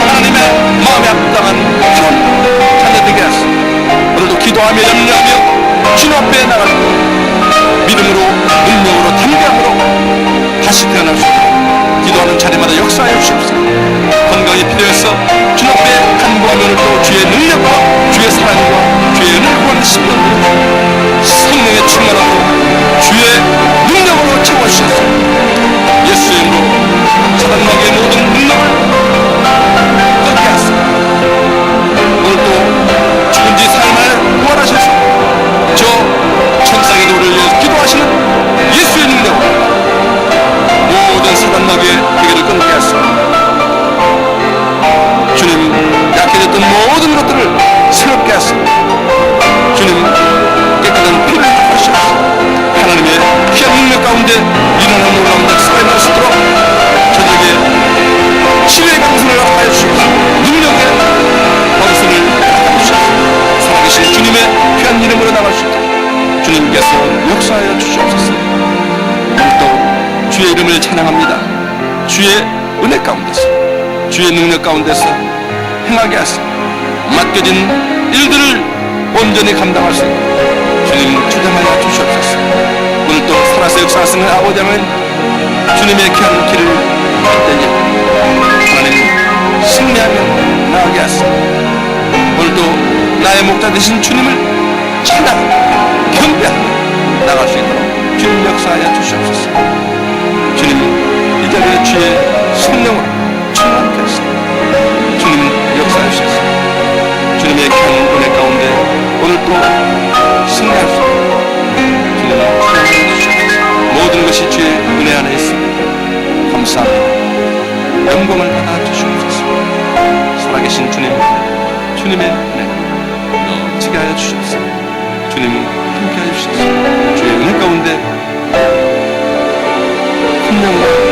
하나님의 마음에 합당한 귀한 자녀 되게 하시고 오늘도 기도하며 염려하며 주님 앞에 나갈 때 믿음으로 능력으로 담대함으로 다시 태어날 수 있도록 기도하는 자리마다 역사하여 주시옵소서. 건강이 필요해서 주님 앞에 간구하며 오늘도 주의 능력과 주의 사랑과 주의 은혜를 구하는 신령들 성령의 충만함으로 주의 능력으로 채워주셔서 예수의 이름으로 사단마귀의 모든 능력을 끊게 하소서. 오늘도 죽은 지 사흘 만에 부활하셔서 저 천상의 도를 위해서 기도하시는 예수의 능력으로 모든 사단마귀의 해결을 끊게 하소서. 주님 약해졌던 모든 것들을 새롭게 하소서. 주님 깨끗한 피를 하시옵소서. 하나님의 귀한 능력 가운데 일어나는 놀라운 역사가 일어날 수 있도록 저들에게 치유의 강선을 하여 주시옵소서. 능력의 강선을 하여 주시옵소서. 살아계신 주님의 귀한 이름으로 나갈 수 있도록 주님께서 역사하여 주시옵소서. 오늘도 주의 이름을 찬양합니다. 주의 은혜 가운데서 주의 능력 가운데서 행하게 하시고 맡겨진 일들을 온전히 감당할 수 있도록 주님 주장하여 주시옵소서. 오늘도 살아서 역사하시는 아버지 하나님 주님의 귀한 길을 갈 때에 하나님 승리하며 나아가게 하시고 오늘도 나의 목자 되신 주님을 찬양하며 경배하며 나갈 수 있도록 주님 역사하여 주시옵소서. 주님 이 자리에 주의 성령으로 충만케 하시고 주님 역사해 주셔서 주님의 큰 은혜 가운데 오늘도 승리할 수 있도록 주님을 찬양해 주시옵소서. 모든 것이 주의 은혜 안에 있습니다. 감사합니다. 영광을 받아 주시옵소서. 살아계신 주님, 주님의 은혜 넘치게 하여 주시옵소서. 주님 함께 하여 주시옵소서. 주의 은혜 가운데 큰 영광